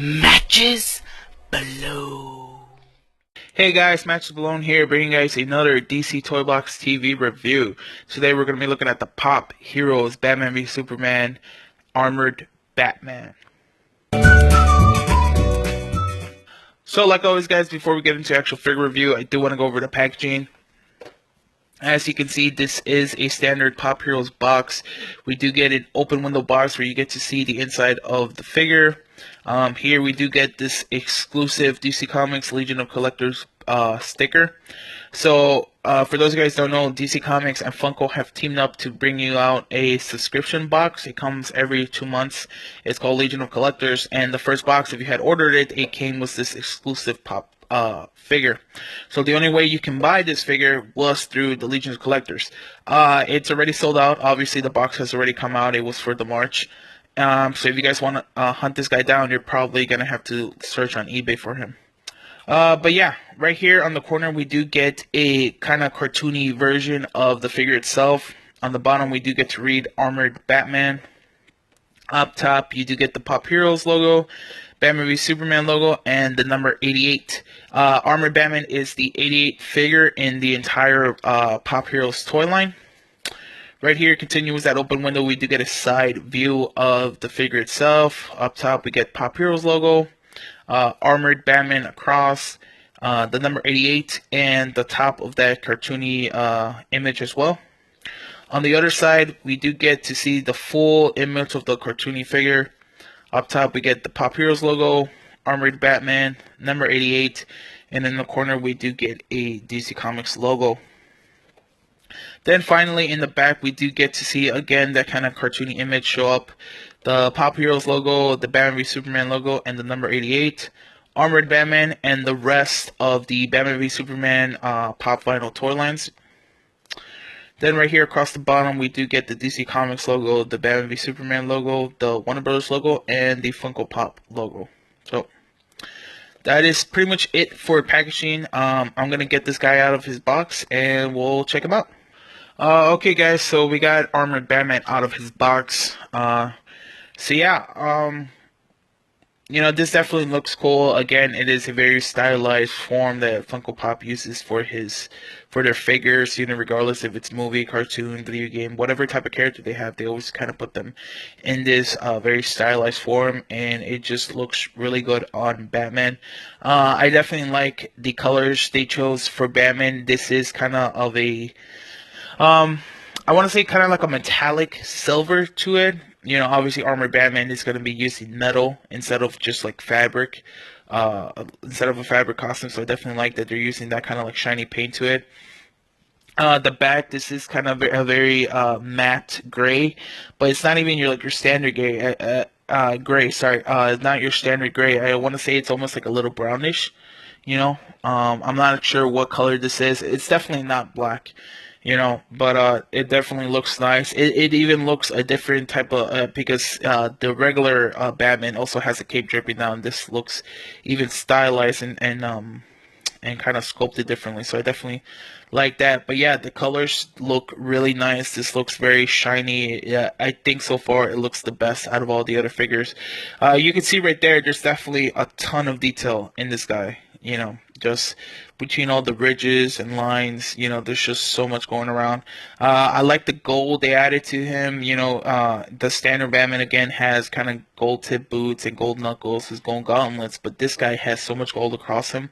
Matches Balone. Hey guys, Matches Balone here, bringing you guys another DC Toy Box TV review. Today we're going to be looking at the Pop Heroes Batman v Superman Armored Batman. So like always guys, before we get into actual figure review, I do want to go over the packaging. As you can see, this is a standard Pop Heroes box. We do get an open window box where you get to see the inside of the figure. Here we do get this exclusive DC Comics Legion of Collectors sticker. So for those of you guys who don't know, DC Comics and Funko have teamed up to bring you out a subscription box. It comes every 2 months. It's called Legion of Collectors, and the first box, if you had ordered it, it came with this exclusive Pop figure. So the only way you can buy this figure was through the Legion of Collectors. It's already sold out. Obviously the box has already come out. It was for the March. So if you guys want to hunt this guy down, you're probably gonna have to search on eBay for him. But yeah, right here on the corner we do get a kind of cartoony version of the figure itself. On the bottom we do get to read Armored Batman. Up top you do get the Pop Heroes logo, Batman v Superman logo, and the number 88. Armored Batman is the 88th figure in the entire Pop Heroes toy line. Right here continues that open window. We do get a side view of the figure itself. Up top we get Pop Heroes logo, Armored Batman across, the number 88, and the top of that cartoony image as well. On the other side, we do get to see the full image of the cartoony figure. Up top, we get the Pop Heroes logo, Armored Batman, number 88, and in the corner, we do get a DC Comics logo. Then finally, in the back, we do get to see, again, that kind of cartoony image show up. The Pop Heroes logo, the Batman v Superman logo, and the number 88. Armored Batman, and the rest of the Batman v Superman Pop Vinyl toy lines. Then right here across the bottom, we do get the DC Comics logo, the Batman v Superman logo, the Warner Brothers logo, and the Funko Pop logo. So that is pretty much it for packaging. I'm going to get this guy out of his box, and we'll check him out. Okay guys, so we got Armored Batman out of his box. So yeah, you know, this definitely looks cool. Again, it is a very stylized form that Funko Pop uses for their figures, you know, regardless if it's movie, cartoon, video game, whatever type of character they have, they always kind of put them in this very stylized form, and it just looks really good on Batman. I definitely like the colors they chose for Batman. This is kind of a I want to say kind of like a metallic silver to it. You know, obviously Armored Batman is going to be using metal instead of just like fabric, instead of a fabric costume. So I definitely like that they're using that kind of like shiny paint to it. The back, this is kind of a very matte gray, but it's not even your standard gray. Sorry, not your standard gray. I want to say it's almost like a little brownish. You know, I'm not sure what color this is. It's definitely not black. You know, but it definitely looks nice. It even looks a different type of because the regular Batman also has a cape dripping down. This looks even stylized and kind of sculpted differently. So I definitely like that. But yeah, the colors look really nice. This looks very shiny. Yeah, I think so far it looks the best out of all the other figures. You can see right there, there's definitely a ton of detail in this guy. You know, just between all the ridges and lines, you know, there's just so much going around. I like the gold they added to him. You know, the standard Batman again has kind of gold tip boots and gold knuckles, his gold gauntlets, but this guy has so much gold across him.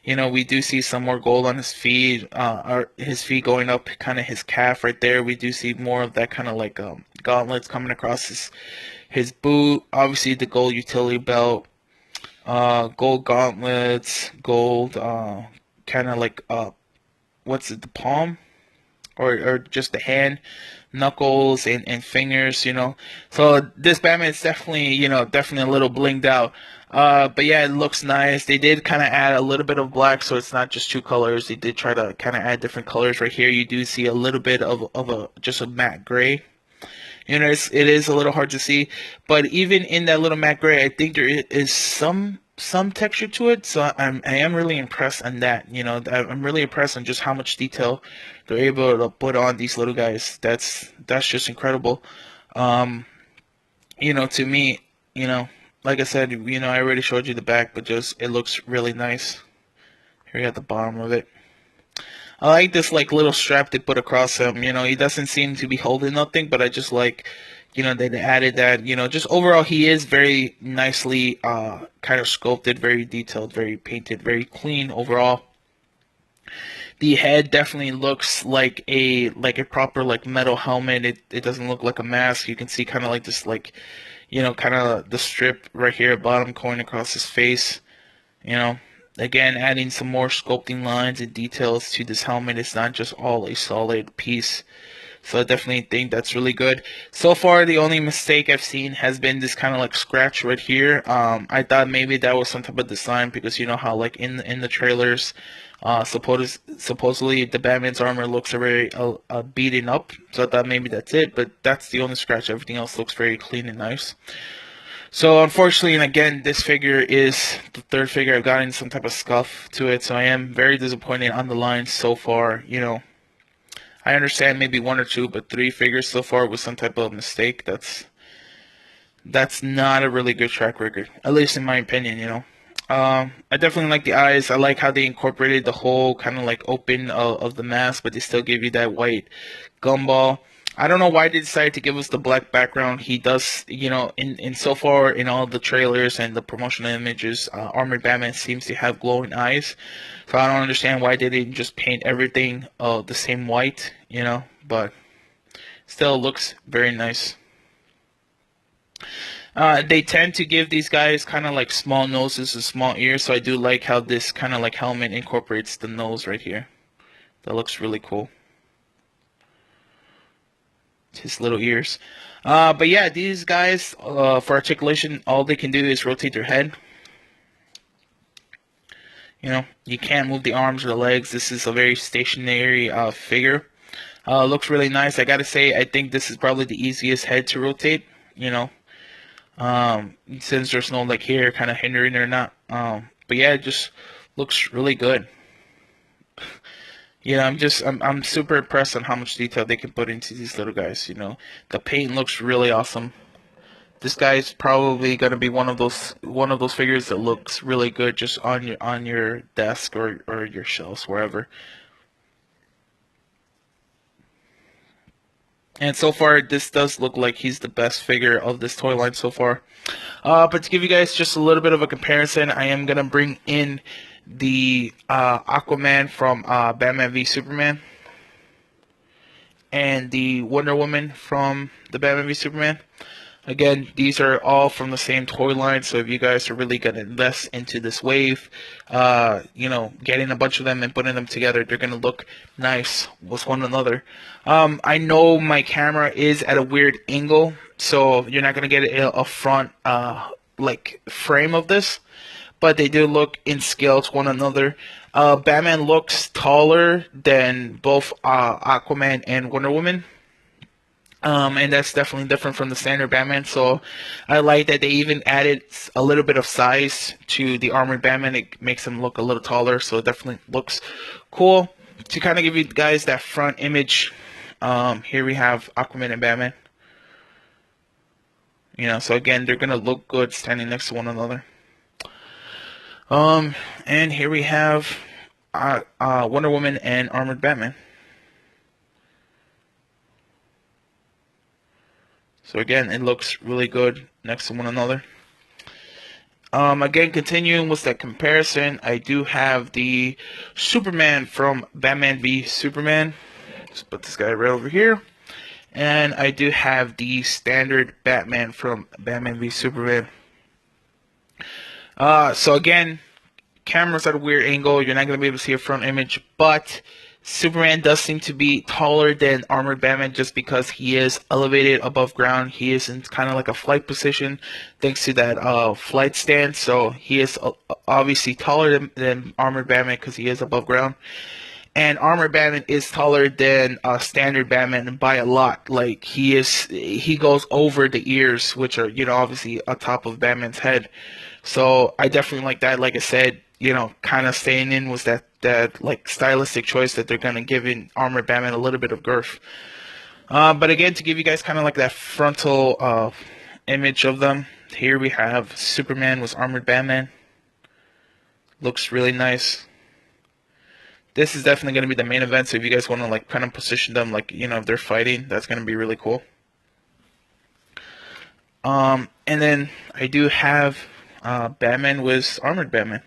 You know, we do see some more gold on his feet, or his feet going up kind of his calf right there. We do see more of that kind of like gauntlets coming across his boot. Obviously the gold utility belt. Gold gauntlets, gold, kind of like, what's it, the palm? Or just the hand, knuckles, and fingers, you know. So this Batman is definitely, you know, definitely a little blinged out. But yeah, it looks nice. They did kind of add a little bit of black, so it's not just two colors. They did try to kind of add different colors. Right here, you do see a little bit of just a matte gray. You know, it is a little hard to see, but even in that little matte gray, I think there is some texture to it. So I am really impressed on that. You know, I'm really impressed on just how much detail they're able to put on these little guys. That's just incredible. You know, to me, you know, Like I said, you know, I already showed you the back, but just it looks really nice. Here you got the bottom of it. I like this like little strap they put across him. You know, he doesn't seem to be holding nothing, but I just like, you know, they added that. You know, just overall he is very nicely kind of sculpted, very detailed, very painted, very clean overall. The head definitely looks like a proper like metal helmet. It doesn't look like a mask. You can see kind of like this like, you know, kind of the strip right here at bottom going across his face. You know, again, adding some more sculpting lines and details to this helmet. It's not just all a solid piece. So I definitely think that's really good. So far, the only mistake I've seen has been this kind of like scratch right here. I thought maybe that was some type of design because you know how like in the trailers, supposedly the Batman's armor looks very beaten up. So I thought maybe that's it, but that's the only scratch. Everything else looks very clean and nice. So unfortunately, and again, this figure is the third figure I've gotten some type of scuff to it. So I am very disappointed on the line so far. You know, I understand maybe one or two, but three figures so far with some type of mistake. That's not a really good track record, at least in my opinion. You know, I definitely like the eyes. I like how they incorporated the whole kind of like open of the mask, but they still give you that white gumball. I don't know why they decided to give us the black background. He does, you know, in so far in all the trailers and the promotional images, Armored Batman seems to have glowing eyes. So I don't understand why they didn't just paint everything the same white, you know, but still looks very nice. They tend to give these guys kind of like small noses and small ears, so I do like how this kind of like helmet incorporates the nose right here. That looks really cool. His little ears. But yeah, these guys, for articulation, all they can do is rotate their head. You know, you can't move the arms or the legs. This is a very stationary figure. Looks really nice. I gotta say, I think this is probably the easiest head to rotate. You know, since there's no like hair kind of hindering or not. But yeah, it just looks really good. Yeah, I'm super impressed on how much detail they can put into these little guys. You know, the paint looks really awesome. This guy's probably gonna be one of those figures that looks really good just on your desk or your shelves wherever. And so far, this does look like he's the best figure of this toy line so far. But to give you guys just a little bit of a comparison, I am gonna bring in the Aquaman from Batman v Superman and the Wonder Woman from the Batman v Superman. Again, these are all from the same toy line, so if you guys are really going to invest into this wave, you know, getting a bunch of them and putting them together, they're going to look nice with one another. I know my camera is at a weird angle, so you're not going to get a front, like, frame of this, but they do look in scale to one another. Batman looks taller than both Aquaman and Wonder Woman. And that's definitely different from the standard Batman. So I like that they even added a little bit of size to the armored Batman. It makes him look a little taller, so it definitely looks cool. To kind of give you guys that front image, here we have Aquaman and Batman. You know, so again, they're gonna look good standing next to one another. And here we have Wonder Woman and armored Batman. So again, it looks really good next to one another. Again, continuing with that comparison, I do have the Superman from Batman v Superman. Let's put this guy right over here. And I do have the standard Batman from Batman v Superman. So again, camera's at a weird angle. You're not going to be able to see a front image, but Superman does seem to be taller than armored Batman just because he is elevated above ground. He is in kind of like a flight position thanks to that flight stand. So he is obviously taller than armored Batman because he is above ground. And armored Batman is taller than standard Batman by a lot. Like he goes over the ears, which are, you know, obviously on top of Batman's head. So I definitely like that. Like I said, you know, kind of staying in was that like stylistic choice that they're gonna give in armored Batman a little bit of girth. But again, to give you guys kind of like that frontal image of them, Here we have Superman with armored Batman. Looks really nice. This is definitely going to be the main event, so if you guys want to like kind of position them like, you know, if they're fighting, that's going to be really cool. And then I do have Batman with armored Batman.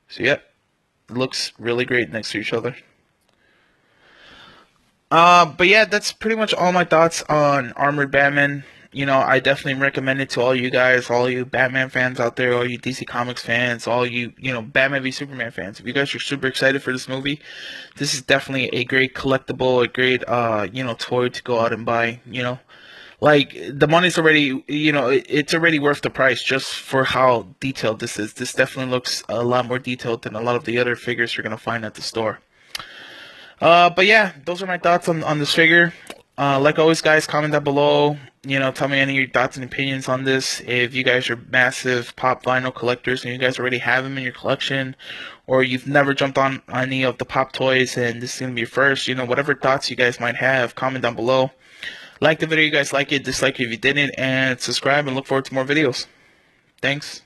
So yeah, it looks really great next to each other. But yeah, that's pretty much all my thoughts on Armored Batman. You know, I definitely recommend it to all you guys, all you Batman fans out there, all you DC Comics fans, all you, you know, Batman v Superman fans. If you guys are super excited for this movie, this is definitely a great collectible, a great, you know, toy to go out and buy, you know. Like, the money's already, you know, it's already worth the price just for how detailed this is. This definitely looks a lot more detailed than a lot of the other figures you're going to find at the store. But yeah, those are my thoughts on this figure. Like always, guys, comment down below. You know, tell me any of your thoughts and opinions on this. If you guys are massive pop vinyl collectors and you guys already have them in your collection, or you've never jumped on any of the pop toys and this is gonna be your first, you know, whatever thoughts you guys might have, comment down below. Like the video, you guys like it, dislike it if you didn't, and subscribe and look forward to more videos. Thanks.